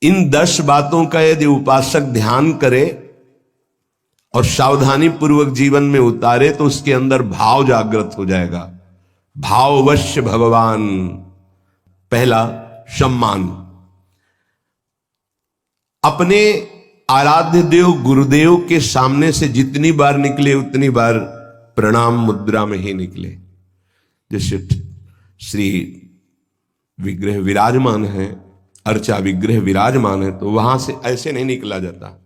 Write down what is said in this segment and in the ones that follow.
इन 10 बातों का यदि उपासक ध्यान करे और सावधानी पूर्वक जीवन में उतारे तो उसके अंदर भाव जागृत हो जाएगा। भाववश्य भगवान। पहला, सम्मान। अपने आराध्य देव गुरुदेव के सामने से जितनी बार निकले उतनी बार प्रणाम मुद्रा में ही निकले। जैसे श्री विग्रह विराजमान है, अर्चा विग्रह विराजमान है, तो वहां से ऐसे नहीं निकला जाता,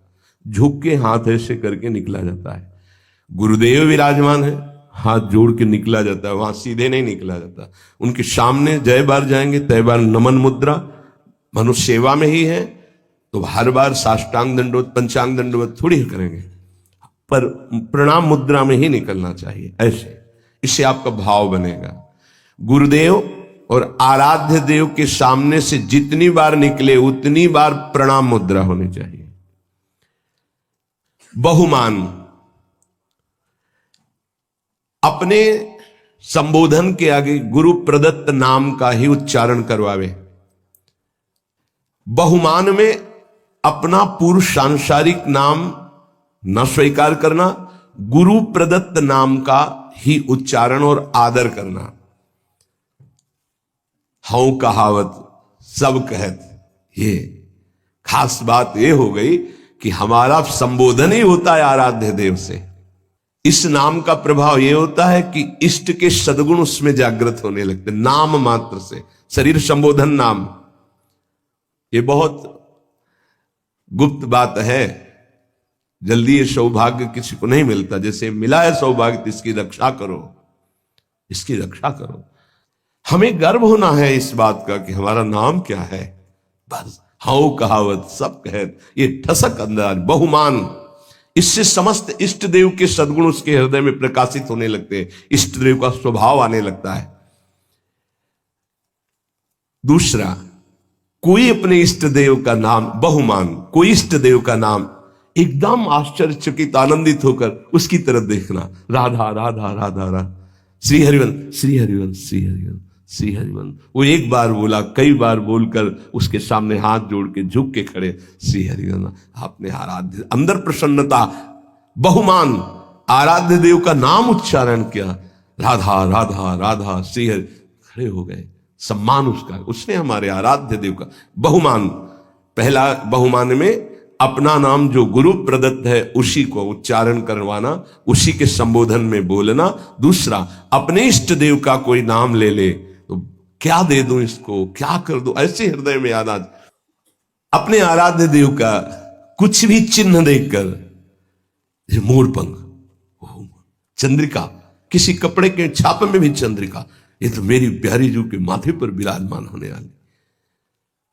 झुक के हाथ ऐसे करके निकला जाता है। गुरुदेव विराजमान है, हाथ जोड़ के निकला जाता है, वहां सीधे नहीं निकला जाता। उनके सामने जय बार जाएंगे तय बार नमन मुद्रा। मनुष्य सेवा में ही है तो हर बार साष्टांग दंडवत पंचांग दंडवत थोड़ी करेंगे, पर प्रणाम मुद्रा में ही निकलना चाहिए ऐसे। इससे आपका भाव बनेगा। गुरुदेव और आराध्य देव के सामने से जितनी बार निकले उतनी बार प्रणाम मुद्रा होनी चाहिए। बहुमान। अपने संबोधन के आगे गुरु प्रदत्त नाम का ही उच्चारण करवावे। बहुमान में अपना पूर्व सांसारिक नाम न स्वीकार करना, गुरु प्रदत्त नाम का ही उच्चारण और आदर करना। हूं कहावत सब कहत, ये खास बात ये हो गई कि हमारा संबोधन ही होता है आराध्य देव से। इस नाम का प्रभाव यह होता है कि इष्ट के सद्गुण उसमें जागृत होने लगते, नाम मात्र से। शरीर संबोधन नाम, ये बहुत गुप्त बात है, जल्दी ये सौभाग्य किसी को नहीं मिलता। जैसे मिला है सौभाग्य तो इसकी रक्षा करो, इसकी रक्षा करो। हमें गर्व होना है इस बात का कि हमारा नाम क्या है। बस हाउ कहावत सब कहत, ये ठसक अंदाज बहुमान। इससे समस्त इष्ट देव के सद्गुण उसके हृदय में प्रकाशित होने लगते हैं, इष्ट देव का स्वभाव आने लगता है। दूसरा, कोई अपने इष्ट देव का नाम, बहुमान, कोई इष्ट देव का नाम एकदम आश्चर्यचकित आनंदित होकर उसकी तरफ देखना। राधा राधा राधा राधा, श्री हरिवंश श्री हरिवंश श्री हरिवंश श्री हरिवंश। वो एक बार बोला, कई बार बोलकर उसके सामने हाथ जोड़ के झुक के खड़े, श्री हरिवंश। आपने आराध्य, अंदर प्रसन्नता, बहुमान, आराध्य देव का नाम उच्चारण किया, राधा राधा राधा श्री हरि, खड़े हो गए। सम्मान उसका, उसने हमारे आराध्य देव का। बहुमान, पहला बहुमान में अपना नाम जो गुरु प्रदत्त है उसी को उच्चारण करवाना, उसी के संबोधन में बोलना। दूसरा, अपने इष्ट देव का कोई नाम ले ले तो क्या दे दूं इसको, क्या कर दूं, ऐसे हृदय में आना। अपने आराध्य देव का कुछ भी चिन्ह देखकर, मोरपंख, चंद्रिका, किसी कपड़े के छापे में भी चंद्रिका, ये तो मेरी प्यारी जू के माथे पर विराजमान होने वाली।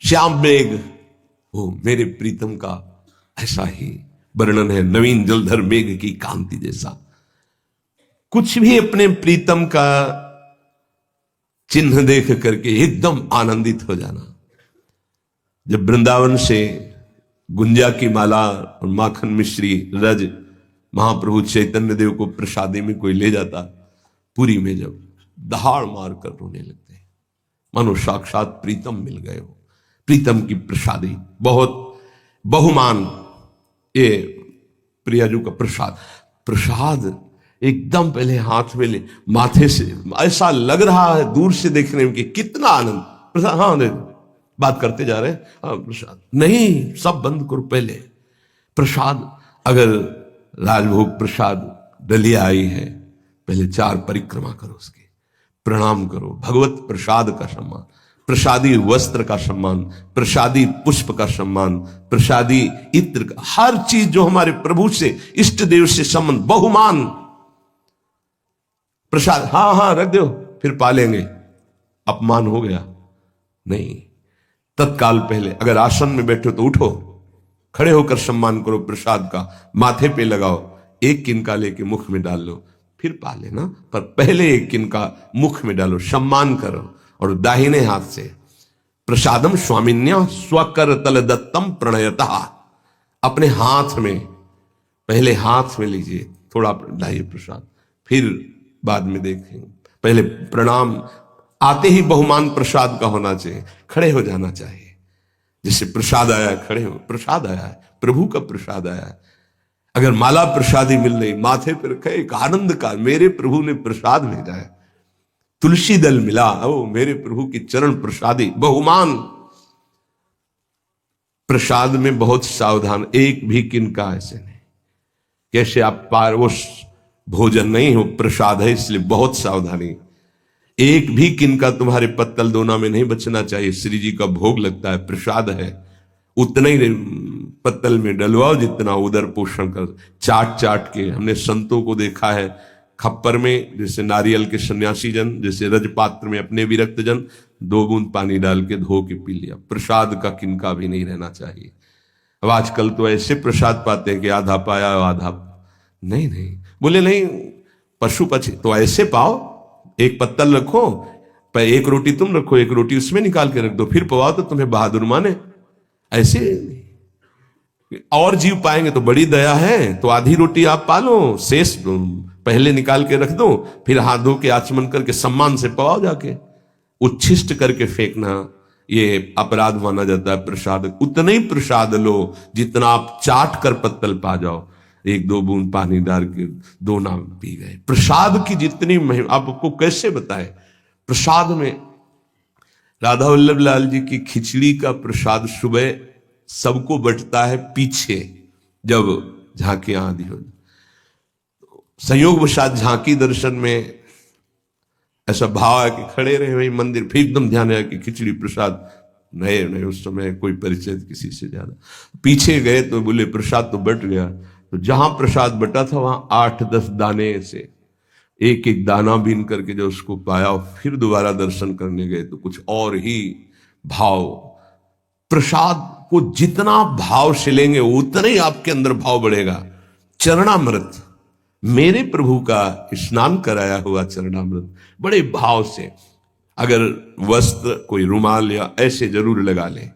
श्याम मेघ, वो मेरे प्रीतम का ऐसा ही वर्णन है, नवीन जलधर मेघ की कांति जैसा। कुछ भी अपने प्रीतम का चिन्ह देख करके एकदम आनंदित हो जाना। जब वृंदावन से गुंजा की माला और माखन मिश्री रज महाप्रभु चैतन्य देव को प्रसादी में कोई ले जाता, पुरी में जब दहाड़ मार कर रोने लगते हैं, मानो साक्षात प्रीतम मिल गए हो। प्रीतम की प्रसादी बहुत बहुमान। ये प्रियाजू का प्रसाद, प्रसाद एकदम पहले हाथ में ले, माथे से ऐसा लग रहा है दूर से देखने में कि कितना आनंद। प्रसाद, हाँ दे, बात करते जा रहे हैं, हाँ प्रसाद नहीं, सब बंद करो पहले। प्रसाद, अगर राजभोग प्रसाद डलिया आई है, पहले 4 परिक्रमा करो, उसके प्रणाम करो। भगवत प्रसाद का सम्मान, प्रसादी वस्त्र का सम्मान, प्रसादी पुष्प का सम्मान, प्रसादी इत्र का, हर चीज जो हमारे प्रभु से इष्ट देव से संबंध, बहुमान। प्रसाद, हाँ हाँ रख दो फिर पालेंगे, अपमान हो गया नहीं। तत्काल पहले अगर आसन में बैठो तो उठो, खड़े होकर सम्मान करो प्रसाद का, माथे पे लगाओ, एक किनका लेके मुख में डाल लो, फिर पा लेना, पर पहले एक किनका मुख में डालो, सम्मान करो। और दाहिने हाथ से प्रसादम स्वामिन्या स्वकर तल दत्तम प्रणयता, अपने हाथ में, पहले हाथ में लीजिए, थोड़ा लाइए प्रसाद, फिर बाद में देखेंगे। पहले प्रणाम, आते ही बहुमान प्रसाद का होना चाहिए, खड़े हो जाना चाहिए। जैसे प्रसाद आया है, खड़े हो, प्रसाद आया है, प्रभु का प्रसाद आया है। अगर माला प्रसादी मिल रही, माथे पर रखे, एक आनंद का, मेरे प्रभु ने प्रसाद भेजा है, तुलसी दल मिला, ओ मेरे प्रभु की चरण प्रसादी, बहुमान। प्रसाद में बहुत सावधान, एक भी किनका ऐसे नहीं, कैसे आप पारवश भोजन नहीं हो, प्रसाद है इसलिए बहुत सावधानी। एक भी किनका तुम्हारे पत्तल दोना में नहीं बचना चाहिए। श्री जी का भोग लगता है, प्रसाद है, उतना ही पत्तल में डलवाओ जितना उदर पोषण कर। चाट चाट के हमने संतों को देखा है, खप्पर में जैसे नारियल के सन्यासी जन, जैसे रजपात्र में अपने विरक्त जन, 2 बूंद पानी डाल के धो के पी लिया। प्रसाद का किनका भी नहीं रहना चाहिए। अब आजकल तो ऐसे प्रसाद पाते हैं कि आधा पाया आधा नहीं, नहीं बोले नहीं, पशु पक्षी तो ऐसे पाओ, एक पत्तल रखो, पर एक रोटी तुम रखो, एक रोटी उसमें निकाल के रख दो, फिर पवाओ तो तुम्हें बहादुर माने। ऐसे और जीव पाएंगे तो बड़ी दया है, तो आधी रोटी आप पालो, शेष पहले निकाल के रख दो, फिर हाथ धो के आचमन करके सम्मान से पवाओ जाके। उच्छिष्ट करके फेंकना ये अपराध माना जाता है। प्रसाद उतना ही प्रसाद लो जितना आप चाट कर पत्तल पा जाओ, 1-2 बूंद पानी डाल के 2 नाम पी गए। प्रसाद की जितनी महिमा आपको कैसे बताए। प्रसाद में राधा वल्लभ लाल जी की खिचड़ी का प्रसाद सुबह सबको बंटता है, पीछे जब झांकियां आदि हो, संयोग वशात झांकी दर्शन में ऐसा भाव है कि खड़े रहे वही मंदिर, फिर एकदम ध्यान आया कि खिचड़ी प्रसाद नहीं, उस समय कोई परिचय किसी से ज्यादा, पीछे गए तो बोले प्रसाद तो बट गया। तो जहां प्रसाद बटा था वहां 8-10 दाने से एक एक दाना बीन करके जो उसको पाया, फिर दोबारा दर्शन करने गए तो कुछ और ही भाव। प्रसाद को जितना भाव से लेंगे उतना ही आपके अंदर भाव बढ़ेगा। चरणामृत, मेरे प्रभु का स्नान कराया हुआ चरणामृत बड़े भाव से, अगर वस्त्र कोई रुमाल या ऐसे जरूर लगा ले,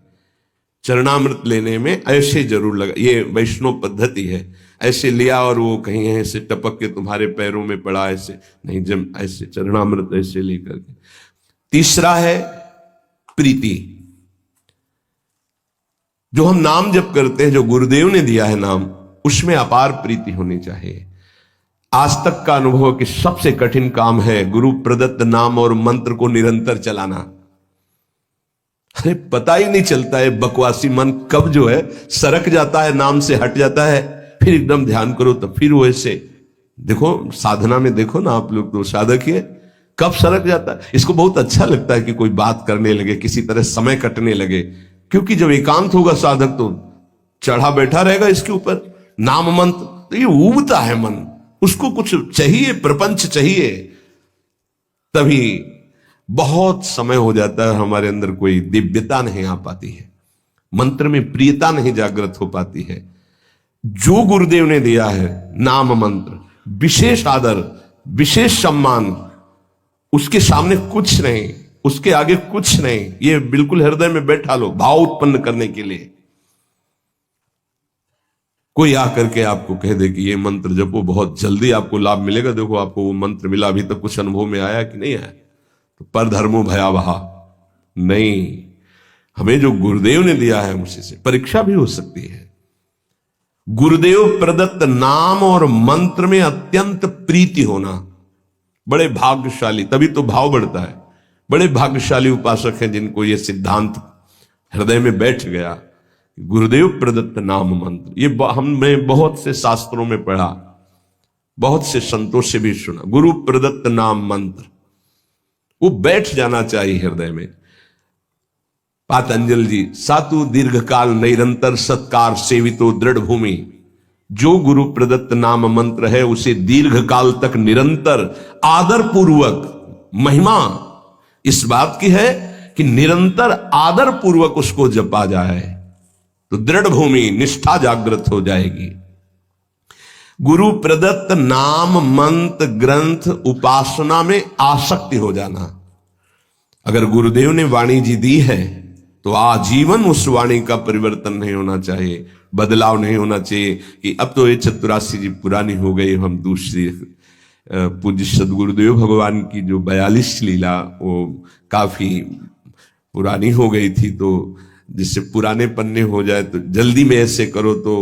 चरणामृत लेने में ऐसे जरूर लगा, ये वैष्णव पद्धति है। ऐसे लिया और वो कहीं ऐसे टपक के तुम्हारे पैरों में पड़ा, ऐसे नहीं, जब ऐसे चरणामृत ऐसे लेकर के। तीसरा है प्रीति, जो हम नाम जप करते हैं, जो गुरुदेव ने दिया है नाम, उसमें अपार प्रीति होनी चाहिए। आज तक का अनुभव कि सबसे कठिन काम है गुरु प्रदत्त नाम और मंत्र को निरंतर चलाना। अरे पता ही नहीं चलता है बकवासी मन कब जो है सरक जाता है, नाम से हट जाता है, फिर एकदम ध्यान करो तो फिर वो ऐसे देखो, साधना में देखो ना आप लोग, तो साधक ही है, कब सरक जाता है। इसको बहुत अच्छा लगता है कि कोई बात करने लगे, किसी तरह समय कटने लगे, क्योंकि जब एकांत होगा साधक तो चढ़ा बैठा रहेगा इसके ऊपर नाम मंत्र, तो ये ऊबता है मन, उसको कुछ चाहिए, प्रपंच चाहिए, तभी बहुत समय हो जाता है, हमारे अंदर कोई दिव्यता नहीं आ पाती है, मंत्र में प्रियता नहीं जागृत हो पाती है। जो गुरुदेव ने दिया है नाम मंत्र, विशेष आदर, विशेष सम्मान, उसके सामने कुछ नहीं, उसके आगे कुछ नहीं, ये बिल्कुल हृदय में बैठा लो भाव उत्पन्न करने के लिए। कोई आकर के आपको कह दे कि ये मंत्र जपो, बहुत जल्दी आपको लाभ मिलेगा, देखो आपको वो मंत्र मिला, अभी तक कुछ अनुभव में आया कि नहीं आया, तो पर धर्मो भयावहा नहीं। हमें जो गुरुदेव ने दिया है उसी से परीक्षा भी हो सकती है। गुरुदेव प्रदत्त नाम और मंत्र में अत्यंत प्रीति होना बड़े भाग्यशाली, तभी तो भाव बढ़ता है। बड़े भाग्यशाली उपासक हैं जिनको ये सिद्धांत हृदय में बैठ गया, गुरुदेव प्रदत्त नाम मंत्र। ये हमने बहुत से शास्त्रों में पढ़ा, बहुत से संतों से भी सुना, गुरु प्रदत्त नाम मंत्र, वो बैठ जाना चाहिए हृदय में। पातंजल जी, सातु दीर्घकाल निरंतर सत्कार सेवितो दृढ़ भूमि, जो गुरु प्रदत्त नाम मंत्र है उसे दीर्घकाल तक निरंतर आदर पूर्वक, महिमा इस बात की है कि निरंतर आदर पूर्वक उसको जपा जाए तो दृढ़ भूमि, निष्ठा जागृत हो जाएगी। गुरु प्रदत्त नाम मंत्र ग्रंथ उपासना में आसक्ति हो जाना। अगर गुरुदेव ने वाणी जी दी है तो आजीवन उस वाणी का परिवर्तन नहीं होना चाहिए, बदलाव नहीं होना चाहिए कि अब तो ये 84 जी पुरानी हो गई, हम दूसरी। पूज्य सदगुरुदेव भगवान की जो 42 लीला वो काफी पुरानी हो गई थी, तो जिससे पुराने पन्ने हो जाए तो जल्दी में ऐसे करो तो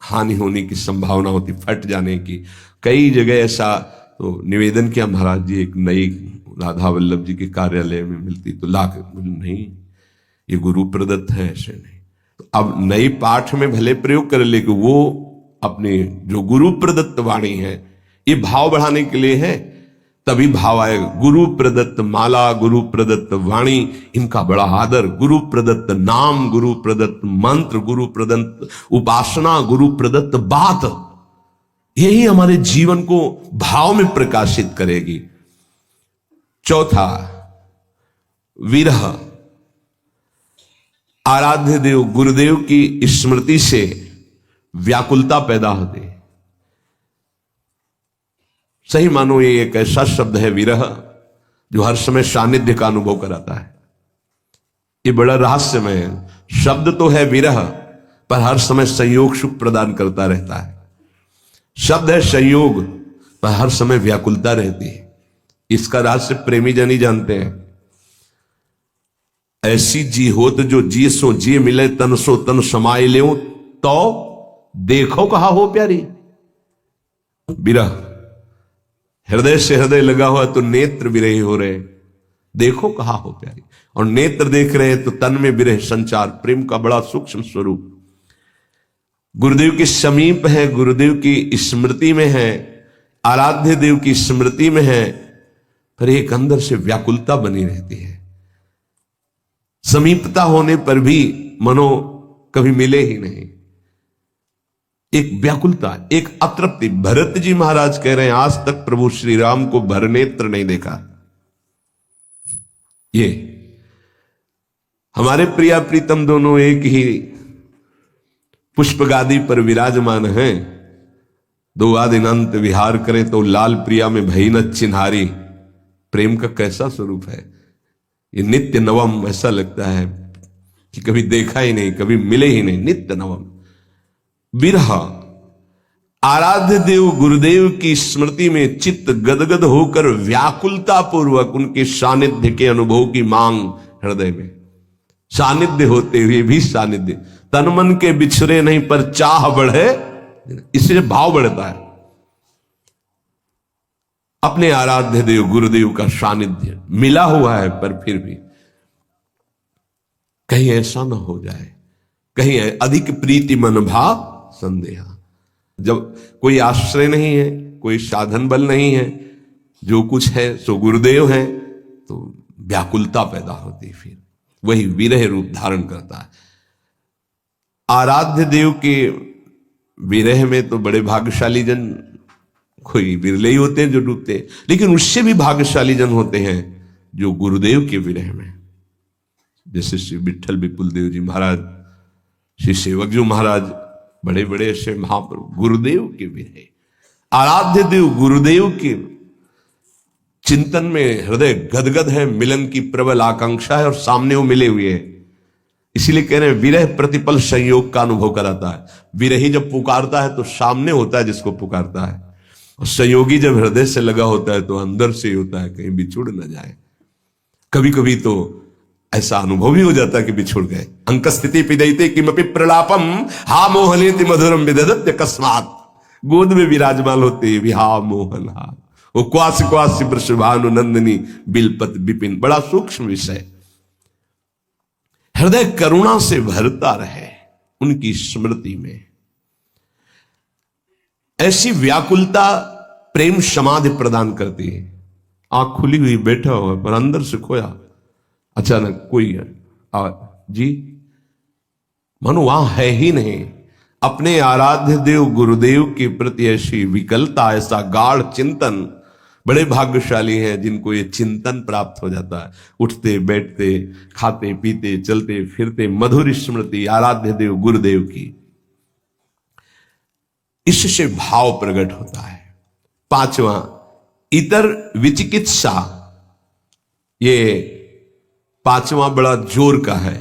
हानि होने की संभावना होती, फट जाने की। कई जगह ऐसा तो निवेदन किया महाराज जी, एक नई राधा वल्लभ जी के कार्यालय में मिलती तो लाख, नहीं ये गुरु प्रदत्त है, ऐसे नहीं। तो अब नई पाठ में भले प्रयोग कर, लेकिन वो अपने जो गुरु प्रदत्त वाणी है, ये भाव बढ़ाने के लिए है, तभी भाव आएगा। गुरु प्रदत्त माला, गुरु प्रदत्त वाणी, इनका बड़ा आदर। गुरु प्रदत्त नाम, गुरु प्रदत्त मंत्र, गुरु प्रदत्त उपासना, गुरु प्रदत्त बात, यही हमारे जीवन को भाव में प्रकाशित करेगी। चौथा, विरह। आराध्य देव गुरुदेव की स्मृति से व्याकुलता पैदा होती है। सही मानो ये एक ऐसा शब्द है विरह, जो हर समय सानिध्य का अनुभव कराता है। ये बड़ा रहस्यमय है। शब्द तो है विरह, पर हर समय संयोग सुख प्रदान करता रहता है। शब्द है संयोग, पर हर समय व्याकुलता रहती है। इसका रहस्य प्रेमी जन ही जानते हैं। ऐसी जी होत जो जी सो जी मिले, तन सो तन समाये ले, तो देखो कहा हो प्यारी। विरह हृदय से हृदय लगा हुआ तो नेत्र विरही हो रहे, देखो कहा हो प्यारी। और नेत्र देख रहे हैं तो तन में विरह संचार, प्रेम का बड़ा सूक्ष्म स्वरूप। गुरुदेव के समीप है, गुरुदेव की स्मृति में है, आराध्य देव की स्मृति में है, पर एक अंदर से व्याकुलता बनी रहती है। समीपता होने पर भी मनो कभी मिले ही नहीं, एक व्याकुलता, एक अतृप्ति। भरत जी महाराज कह रहे हैं, आज तक प्रभु श्री राम को भरनेत्र नहीं देखा। ये हमारे प्रिया प्रीतम दोनों एक ही पुष्प गादी पर विराजमान हैं। दो दिन अंत विहार करें तो लाल प्रिया में भई न चिन्हारी। प्रेम का कैसा स्वरूप है ये, नित्य नवम। ऐसा लगता है कि कभी देखा ही नहीं, कभी मिले ही नहीं, नित्य नवम। विरह। आराध्य देव गुरुदेव की स्मृति में चित्त गदगद होकर व्याकुलता पूर्वक उनके सानिध्य के अनुभव की मांग हृदय में। सानिध्य होते हुए भी सानिध्य, तन मन के बिछड़े नहीं पर चाह बढ़े, इससे भाव बढ़ता है। अपने आराध्य देव गुरुदेव का सानिध्य मिला हुआ है, पर फिर भी कहीं ऐसा ना हो जाए, कहीं अधिक प्रीति मन भाव संदेहा। जब कोई आश्रय नहीं है, कोई साधन बल नहीं है, जो कुछ है सो गुरुदेव है, तो व्याकुलता पैदा होती, फिर वही विरह रूप धारण करता है। आराध्य देव के विरह में तो बड़े भाग्यशाली जन, कोई विरले ही होते हैं जो डूबते हैं, लेकिन उससे भी भाग्यशाली जन होते हैं जो गुरुदेव के विरह में, जैसे श्री विठल विपुल देव जी महाराज, श्री सेवक जी महाराज, बड़े बड़े ऐसे महाप्रभु गुरुदेव के विरह। आराध्य देव गुरुदेव के चिंतन में हृदय गदगद है, मिलन की प्रबल आकांक्षा है, और सामने वो मिले हुए हैं। इसीलिए कह रहे हैं विरह प्रतिपल संयोग का अनुभव कराता है। विरही जब पुकारता है तो सामने होता है जिसको पुकारता है, और संयोगी जब हृदय से लगा होता है तो अंदर से ही होता है, कहीं बिछुड़ न जाए। कभी कभी तो ऐसा अनुभव भी हो जाता है कि बिछुड़ गए। अंक स्थिति पिदयते किमपि प्रलापम, हा मोहनेति मधुरम विदधत्य कस्मात्। गोद में विराजमान होते भी हा मोहन हा, वो क्वास क्वास वृषभानु नंदिनी बिलपत विपिन। बड़ा सूक्ष्म विषय। हृदय करुणा से भरता रहे उनकी स्मृति में। ऐसी व्याकुलता प्रेम समाधि प्रदान करती है। आंख खुली हुई बैठा हुआ, पर अंदर से खोया, अचानक कोई जी मनो वहां है ही नहीं। अपने आराध्य देव गुरुदेव के प्रति ऐसी विकलता, ऐसा गाढ़ चिंतन, बड़े भाग्यशाली हैं जिनको ये चिंतन प्राप्त हो जाता है। उठते बैठते, खाते पीते, चलते फिरते, मधुर स्मृति आराध्य देव गुरुदेव की, इससे भाव प्रकट होता है। पांचवा, इतर विचिकित्सा। ये पांचवा बड़ा जोर का है।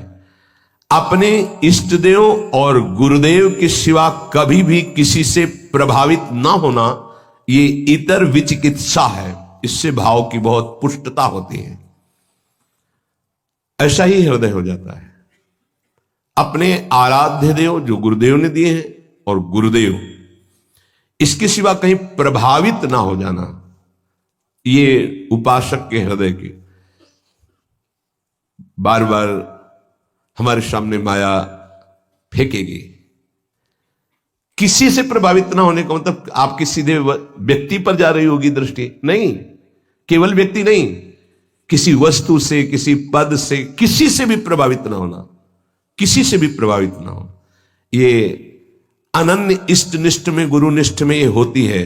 अपने इष्ट देव और गुरुदेव के सिवा कभी भी किसी से प्रभावित ना होना, ये इतर विचिकित्सा है। इससे भाव की बहुत पुष्टता होती है। ऐसा ही हृदय हो जाता है। अपने आराध्य देव जो गुरुदेव ने दिए हैं और गुरुदेव, इसके सिवा कहीं प्रभावित ना हो जाना, ये उपासक के हृदय की बार बार हमारे सामने माया फेंकेगी। किसी से प्रभावित ना होने का मतलब आपकी सीधे व्यक्ति पर जा रही होगी दृष्टि, नहीं, केवल व्यक्ति नहीं, किसी वस्तु से, किसी पद से, किसी से भी प्रभावित ना होना, किसी से भी प्रभावित ना हो। ये अनन्य इष्ट निष्ठ में, गुरु निष्ठ में ये होती है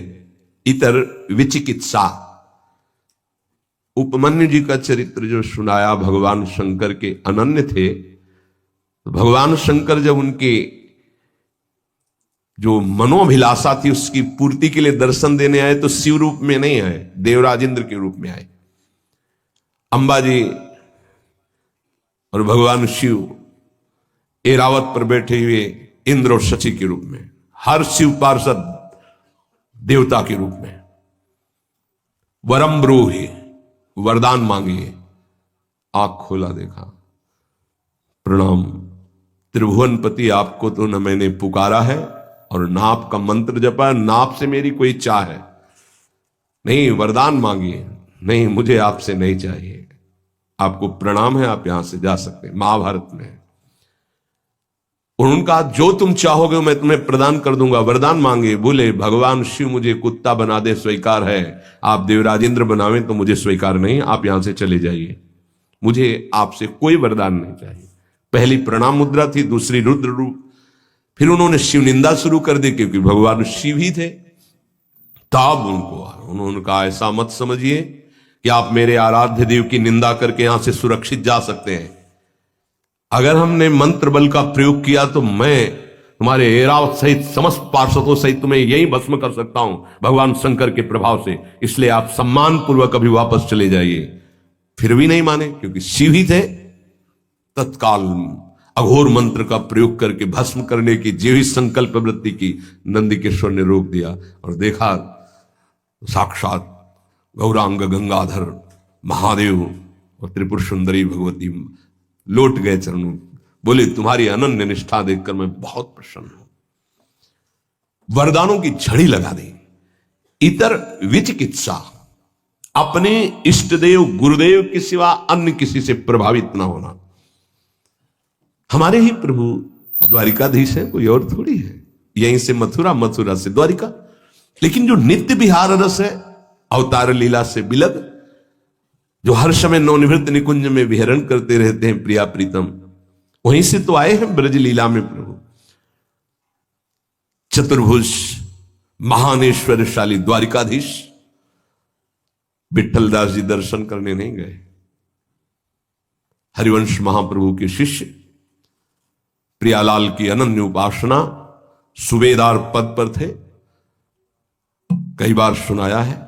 इतर विचिकित्सा। उपमन्यु जी का चरित्र जो सुनाया, भगवान शंकर के अनन्य थे, तो भगवान शंकर जब उनके जो मनोभिलाषा थी उसकी पूर्ति के लिए दर्शन देने आए तो शिव रूप में नहीं आए, देवराज इंद्र के रूप में आए। अंबा जी और भगवान शिव एरावत पर बैठे हुए इंद्र और शची के रूप में, हर शिव पार्षद देवता के रूप में। वरम ब्रूहि, वरदान मांगिए। आंख खोला, देखा, प्रणाम त्रिभुवनपति, आपको तो न मैंने पुकारा है और ना आपका मंत्र जपा, ना आपसे मेरी कोई चाह है, नहीं, वरदान मांगिए। नहीं, मुझे आपसे नहीं चाहिए, आपको प्रणाम है, आप यहां से जा सकते हैं। महाभारत में उनका जो तुम चाहोगे मैं तुम्हें प्रदान कर दूंगा, वरदान मांगे। बोले भगवान शिव मुझे कुत्ता बना दे स्वीकार है, आप देवराजेंद्र बनावें तो मुझे स्वीकार नहीं, आप यहां से चले जाइए, मुझे आपसे कोई वरदान नहीं चाहिए। पहली प्रणाम मुद्रा थी, दूसरी रुद्र रूप। फिर उन्होंने शिव निंदा शुरू कर दी क्योंकि भगवान शिव ही थे। तब उन्होंने कहा ऐसा मत समझिए कि आप मेरे आराध्य देव की निंदा करके यहां से सुरक्षित जा सकते हैं। अगर हमने मंत्र बल का प्रयोग किया तो मैं तुम्हारे एरावत सहित समस्त पार्षदों सहित तुम्हें यही भस्म कर सकता हूं भगवान शंकर के प्रभाव से, इसलिए आप सम्मान पूर्वक अभी वापस चले जाइए। फिर भी नहीं माने क्योंकि शिव ही थे। तत्काल अघोर मंत्र का प्रयोग करके भस्म करने की जीवित संकल्प वृत्ति की नंदिकेश्वर ने रोक दिया और देखा साक्षात गौरांग गंगाधर महादेव और त्रिपुर सुंदरी भगवती लौट गए चरणों, बोले तुम्हारी अनन्य निष्ठा देखकर मैं बहुत प्रसन्न हूं। वरदानों की झड़ी लगा दी। इतर विचिकित्सा, अपने इष्टदेव गुरुदेव के सिवा अन्य किसी से प्रभावित ना होना। हमारे ही प्रभु द्वारिकाधीश है, कोई और थोड़ी है। यहीं से मथुरा, मथुरा से द्वारिका। लेकिन जो नित्य विहार रस है, अवतार लीला से बिलग, जो हर समय नवनिवृत्त निकुंज में विहरण करते रहते हैं प्रिया प्रीतम, वहीं से तो आए हैं ब्रज लीला में प्रभु। चतुर्भुज महानेश्वरशाली द्वारिकाधीश विठल दास जी दर्शन करने नहीं गए। हरिवंश महाप्रभु के शिष्य प्रियालाल की अनन्य उपासना सूबेदार पद पर थे। कई बार सुनाया है,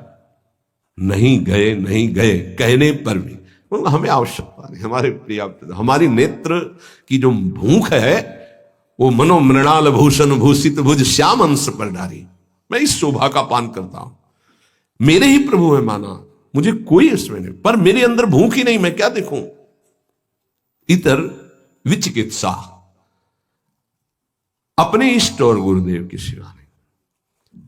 नहीं गए, नहीं गए कहने पर भी हमें आवश्यकता नहीं। हमारे प्रिया, हमारी नेत्र की जो भूख है वो मनो मृणाल भूषण भूषित भुज श्याम अंश पर डारी। मैं इस शोभा का पान करता हूं। मेरे ही प्रभु है माना, मुझे कोई इसमें नहीं, पर मेरे अंदर भूख ही नहीं, मैं क्या देखूं। इतर विचिकित्सा, अपने इष्ट और गुरुदेव की सेवा नहीं।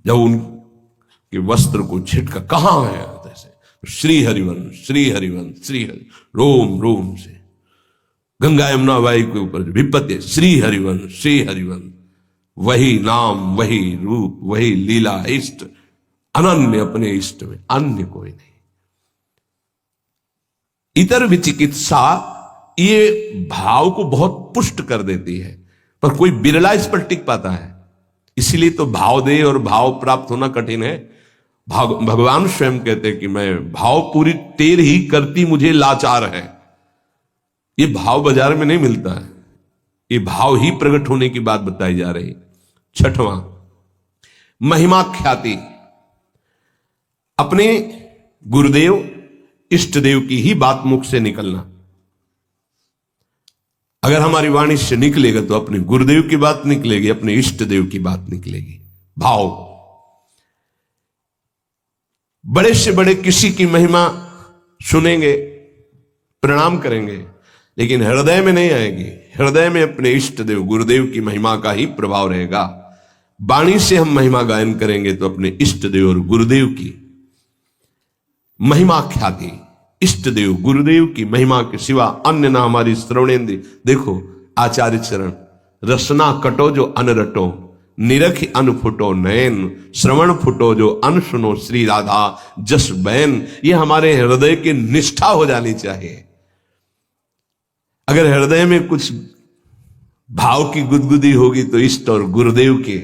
जब उनके वस्त्र को छिटका, कहां है जैसे श्री हरिवंश, श्री हरिवंश, श्री हरि, रोम रोम से गंगा यमुना वायु के ऊपर जो विपत्ति, श्री हरिवंश, श्री हरिवंश, वही नाम, वही रूप, वही लीला, इष्ट अनन्य, अपने इष्ट में अन्य कोई नहीं। इतर विचिकित्सा ये भाव को बहुत पुष्ट कर देती है, पर कोई बिरला इस पर टिक पाता है। इसीलिए तो भाव दे और भाव प्राप्त होना कठिन है। भगवान स्वयं कहते हैं कि मैं भाव पूरी तेर ही करती मुझे लाचार है। ये भाव बाजार में नहीं मिलता है, ये भाव ही प्रकट होने की बात बताई जा रही। छठवां, महिमा ख्याति, अपने गुरुदेव इष्ट देव की ही बात मुख से निकलना। अगर हमारी वाणी से निकलेगा तो अपने गुरुदेव की बात निकलेगी, अपने इष्ट देव की बात निकलेगी। भाव, बड़े से बड़े किसी की महिमा सुनेंगे, प्रणाम करेंगे, लेकिन हृदय में नहीं आएगी। हृदय में अपने इष्ट देव गुरुदेव की महिमा का ही प्रभाव रहेगा। वाणी से हम महिमा गायन करेंगे तो अपने इष्ट देव और गुरुदेव की महिमा ख्याति, इष्ट देव गुरुदेव की महिमा के सिवा अन्य ना हमारी श्रवणेन्द्रिय। देखो आचार्य चरण, रसना कटो जो अन रटो, निरख अन फुटो नयन, श्रवण फुटो जो अन सुनो, श्री राधा जस बैन। ये हमारे हृदय की निष्ठा हो जानी चाहिए। अगर हृदय में कुछ भाव की गुदगुदी होगी तो इष्ट और गुरुदेव के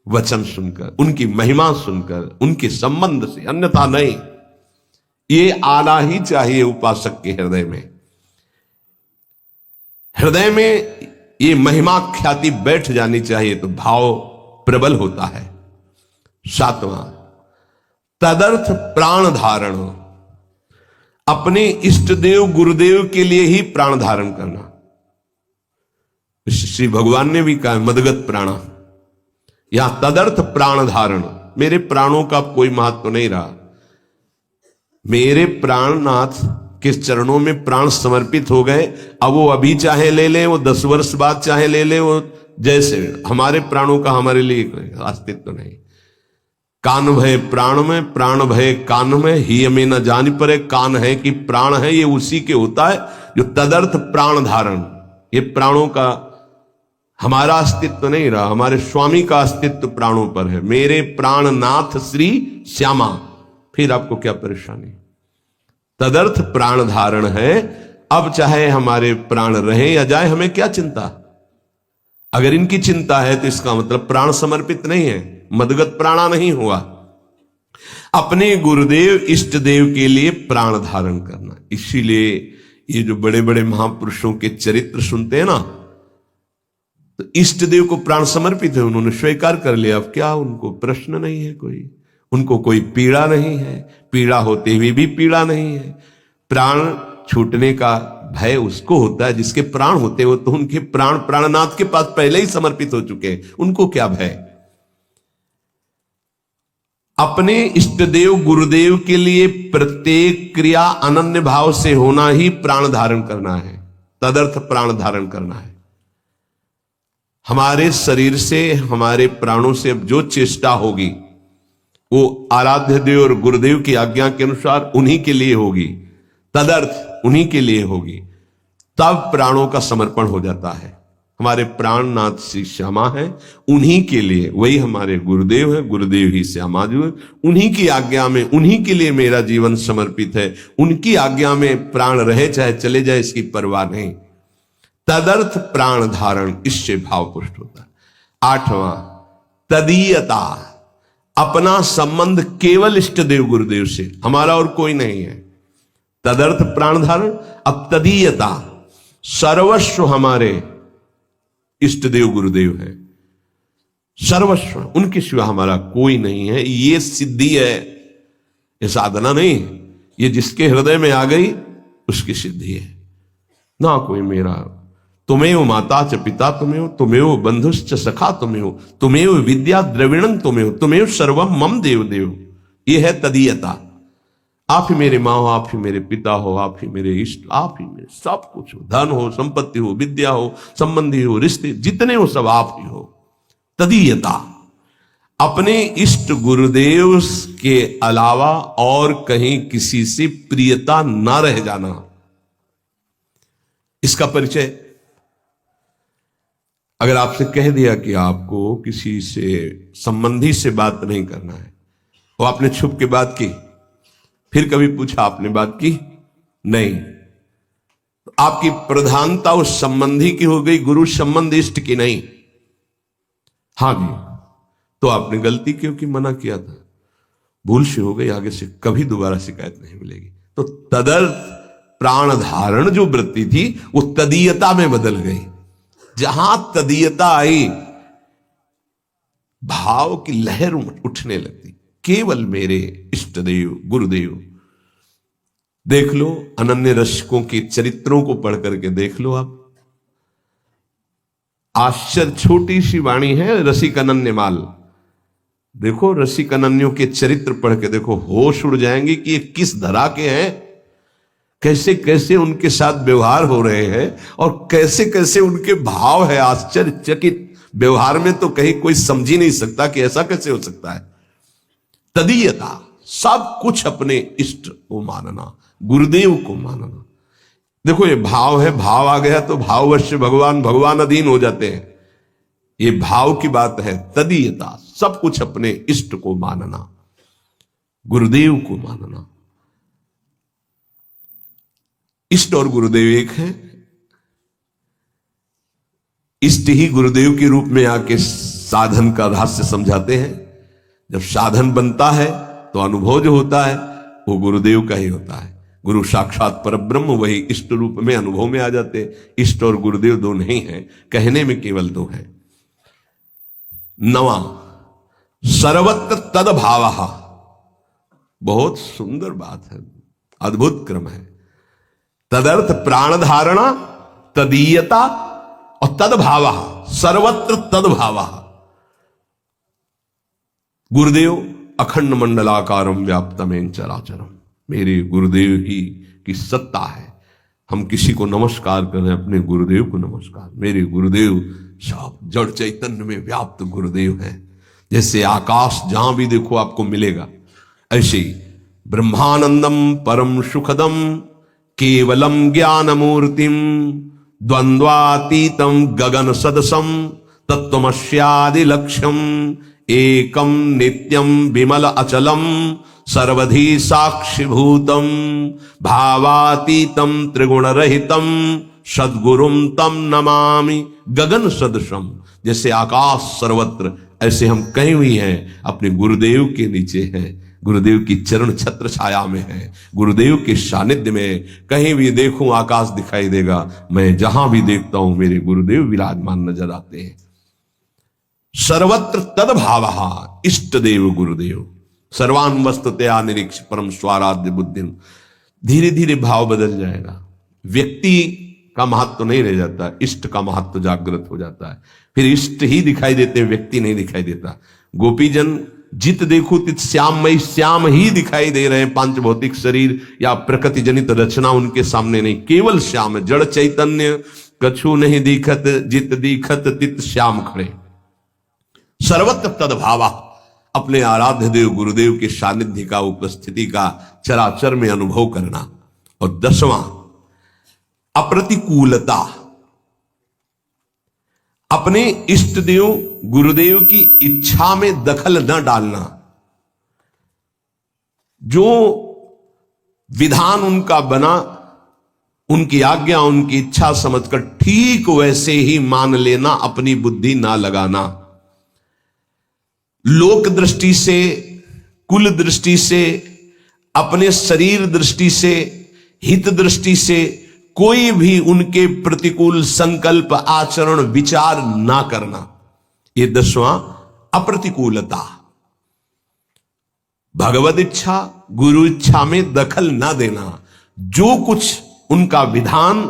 वचन सुनकर, उनकी महिमा सुनकर, उनके संबंध से, अन्यथा नहीं। ये आना ही चाहिए उपासक के हृदय में। हृदय में ये महिमा ख्याति बैठ जानी चाहिए तो भाव प्रबल होता है। 7वां, तदर्थ प्राण धारण, अपने इष्ट देव गुरुदेव के लिए ही प्राण धारण करना। श्री भगवान ने भी कहा मदगत प्राणा, यहां तदर्थ प्राण धारण। मेरे प्राणों का कोई महत्व नहीं रहा। मेरे प्राणनाथ के चरणों में प्राण समर्पित हो गए। अब वो अभी चाहे ले ले, वो 10 वर्ष बाद चाहे ले ले, वो जैसे हमारे प्राणों का हमारे लिए अस्तित्व नहीं। कान भय प्राण में, प्राण भय कान में, ही हमें न जान पड़े कान है कि प्राण है। ये उसी के होता है जो तदर्थ प्राण धारण। ये प्राणों का हमारा अस्तित्व नहीं रहा, हमारे स्वामी का अस्तित्व प्राणों पर है। मेरे प्राणनाथ श्री श्यामा। फिर आपको क्या परेशानी? तदर्थ प्राण धारण है। अब चाहे हमारे प्राण रहे या जाए, हमें क्या चिंता? अगर इनकी चिंता है तो इसका मतलब प्राण समर्पित नहीं है, मदगत प्राणा नहीं हुआ। अपने गुरुदेव इष्ट देव के लिए प्राण धारण करना। इसीलिए ये जो बड़े बड़े महापुरुषों के चरित्र सुनते हैं ना, तो इष्ट देव को प्राण समर्पित है, उन्होंने स्वीकार कर लिया। अब क्या उनको प्रश्न नहीं है कोई, उनको कोई पीड़ा नहीं है, पीड़ा होते हुए भी पीड़ा नहीं है। प्राण छूटने का भय उसको होता है जिसके प्राण होते हो, तो उनके प्राण प्राणनाथ के पास पहले ही समर्पित हो चुके हैं, उनको क्या भय? अपने इष्ट देव गुरुदेव के लिए प्रत्येक क्रिया अनन्य भाव से होना ही प्राण धारण करना है, तदर्थ प्राण धारण करना है। हमारे शरीर से, हमारे प्राणों से अब जो चेष्टा होगी वो आराध्य देव और गुरुदेव की आज्ञा के अनुसार उन्हीं के लिए होगी, तदर्थ उन्हीं के लिए होगी। तब प्राणों का समर्पण हो जाता है। हमारे प्राणनाथ श्री श्यामा है, उन्हीं के लिए, वही हमारे गुरुदेव है, गुरुदेव ही श्यामा जो है, उन्हीं की आज्ञा में, उन्हीं के लिए मेरा जीवन समर्पित है। उनकी आज्ञा में प्राण रहे चाहे चले जाए, इसकी परवाह नहीं। तदर्थ प्राण धारण, इससे भाव पुष्ट होता है। 8वां, तदीयता, अपना संबंध केवल इष्ट देव गुरुदेव से, हमारा और कोई नहीं है। तदर्थ प्राण धारण। अब तदीयता, सर्वस्व हमारे इष्ट देव गुरुदेव है, सर्वस्व, उनके सिवा हमारा कोई नहीं है। ये सिद्धि है, ये साधना नहीं है। ये जिसके हृदय में आ गई उसकी सिद्धि है। ना कोई मेरा, तुमेव माता च पिता तुमेव, तुमेव बंधुश्च सखा तुमेव, तुमेव विद्या द्रविणं तुमेव, तुमेव सर्वम मम देव देव। ये है तदीयता। आप ही मेरे माँ हो, आप ही मेरे पिता हो, आप ही मेरे इष्ट, आप ही मेरे सब कुछ हो। धन हो, संपत्ति हो, विद्या हो, संबंधी हो, रिश्ते जितने हो सब आप ही हो। तदीयता, अपने इष्ट गुरुदेव के अलावा और कहीं किसी से प्रियता ना रह जाना, इसका परिचय। अगर आपसे कह दिया कि आपको किसी से संबंधी से बात नहीं करना है, वो आपने छुप के बात की, फिर कभी पूछा आपने बात की नहीं, तो आपकी प्रधानता उस संबंधी की हो गई, गुरु संबंध इष्ट की नहीं। हाँ जी, तो आपने गलती क्योंकि मना किया था, भूल से हो गई, आगे से कभी दोबारा शिकायत नहीं मिलेगी। तो तदर्थ प्राण धारण जो वृत्ति थी वो तदीयता में बदल गई। जहां तदीयता आई, भाव की लहर उठने लगती, केवल मेरे इष्ट देव गुरुदेव। देख लो, अनन्य रसिकों के चरित्रों को पढ़ करके देख लो आप। आश्चर्य, छोटी सी वाणी है, रसिक अनन्य माल। देखो रसिक अनन्यों के चरित्र पढ़ के देखो, होश उड़ जाएंगे कि ये किस धरा के हैं। कैसे कैसे उनके साथ व्यवहार हो रहे हैं और कैसे कैसे उनके भाव है, आश्चर्यचकित व्यवहार में तो कहीं कोई समझ ही नहीं सकता कि ऐसा कैसे हो सकता है। तदीयता, सब कुछ अपने इष्ट को मानना, गुरुदेव को मानना। देखो ये भाव है, भाव आ गया तो भाववश भगवान, भगवान अधीन हो जाते हैं, ये भाव की बात है। तदीयता, सब कुछ अपने इष्ट को मानना, गुरुदेव को मानना। इष्ट और गुरुदेव एक है। इष्ट ही गुरुदेव के रूप में आके साधन का रहस्य समझाते हैं। जब साधन बनता है तो अनुभव जो होता है वो गुरुदेव का ही होता है। गुरु साक्षात परब्रह्म, वही इष्ट रूप में अनुभव में आ जाते हैं। इष्ट और गुरुदेव दो नहीं है, कहने में केवल दो है। नवा, सर्वत्र तद भाव। बहुत सुंदर बात है, अद्भुत क्रम है। तदर्थ प्राण धारणा, तदीयता और तदभाव, सर्वत्र तदभाव। गुरुदेव अखंड मंडलाकारम व्याप्तमेन चराचरम, मेरे गुरुदेव ही की सत्ता है। हम किसी को नमस्कार करें, अपने गुरुदेव को नमस्कार। मेरे गुरुदेव सब जड़ चैतन्य में व्याप्त गुरुदेव हैं। जैसे आकाश जहां भी देखो आपको मिलेगा, ऐसे ही ब्रह्मानंदम परम सुखदम केवलम ज्ञान मूर्तिम द्वंद्वातीतम गगन सदसम तत्वमस्यादि लक्ष्यम एकम नित्यम विमल अचलम सर्वधी साक्षिभूतम भावातीतम त्रिगुण रहितम सद्गुरुम तम नमामि। गगन सदसम, जैसे आकाश सर्वत्र, ऐसे हम कहीं भी हैं अपने गुरुदेव के नीचे हैं, गुरुदेव की चरण छत्र छाया में है, गुरुदेव के सानिध्य में। कहीं भी देखूं आकाश दिखाई देगा, मैं जहां भी देखता हूं मेरे गुरुदेव विराजमान नजर आते हैं। सर्वत्र तदभाव, इष्ट देव गुरुदेव। सर्वान वस्तुतया निरीक्ष परम स्वाराध्य बुद्धि। धीरे धीरे भाव बदल जाएगा, व्यक्ति का महत्व तो नहीं रह जाता, इष्ट का महत्व जागृत हो जाता है। फिर इष्ट ही दिखाई देते, व्यक्ति नहीं दिखाई देता। गोपीजन जित देखो तित श्याममय, श्याम ही दिखाई दे रहे हैं। पांच भौतिक शरीर या प्रकृति जनित रचना उनके सामने नहीं, केवल श्याम, जड़ चैतन्य कछु नहीं दिखत, जित दिखत तित श्याम खड़े। सर्वत्र तदभावा, अपने आराध्य देव गुरुदेव के सानिध्य का, उपस्थिति का चराचर में अनुभव करना। और 10वां, अप्रतिकूलता, अपने इष्ट देव गुरुदेव की इच्छा में दखल न डालना। जो विधान उनका बना, उनकी आज्ञा, उनकी इच्छा समझकर ठीक वैसे ही मान लेना, अपनी बुद्धि ना लगाना। लोक दृष्टि से, कुल दृष्टि से, अपने शरीर दृष्टि से, हित दृष्टि से कोई भी उनके प्रतिकूल संकल्प, आचरण, विचार ना करना। ये 10वां, अप्रतिकूलता। भगवत इच्छा, गुरु इच्छा में दखल ना देना। जो कुछ उनका विधान,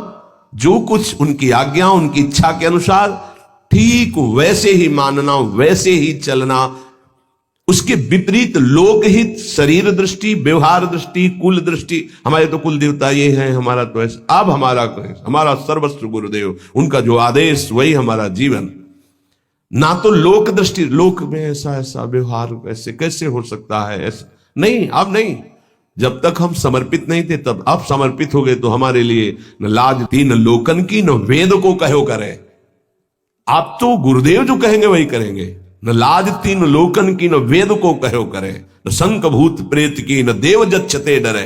जो कुछ उनकी आज्ञा, उनकी इच्छा के अनुसार ठीक वैसे ही मानना, वैसे ही चलना। उसके विपरीत लोकहित, शरीर दृष्टि, व्यवहार दृष्टि, कुल दृष्टि, हमारे तो कुल देवता ये हैं, हमारा तो ऐसा, अब हमारा सर्वस्व गुरुदेव, उनका जो आदेश वही हमारा जीवन। ना तो लोक दृष्टि, लोक में ऐसा ऐसा व्यवहार ऐसे कैसे हो सकता है, ऐसा नहीं, अब नहीं। जब तक हम समर्पित नहीं थे तब, अब समर्पित हो गए तो हमारे लिए न लाज थी, न लोकन की, न वेद को कहो करे। आप तो गुरुदेव जो कहेंगे वही करेंगे। न लाज थी, न लोकन की, न वेद को कहो करे, न शंक भूत प्रेत की, न देव जच्छते डरे।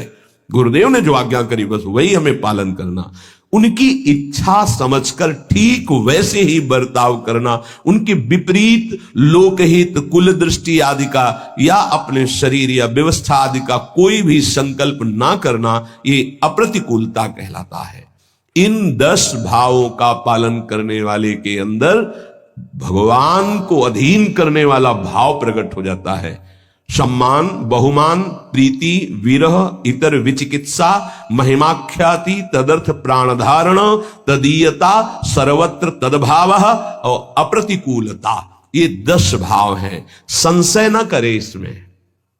गुरुदेव ने जो आज्ञा करी बस वही हमें पालन करना। उनकी इच्छा समझकर ठीक वैसे ही बर्ताव करना। उनके विपरीत लोकहित, कुल दृष्टि आदि का या अपने शरीर या व्यवस्था आदि का कोई भी संकल्प ना करना, ये अप्रतिकूलता कहलाता है। इन 10 भावों का पालन करने वाले के अंदर भगवान को अधीन करने वाला भाव प्रकट हो जाता है। सम्मान, बहुमान, प्रीति, विरह, इतर विचिकित्सा, महिमाख्याति, तदर्थ प्राणधारण, तदीयता, सर्वत्र तदभाव और अप्रतिकूलता, ये 10 भाव हैं। संशय न करे इसमें।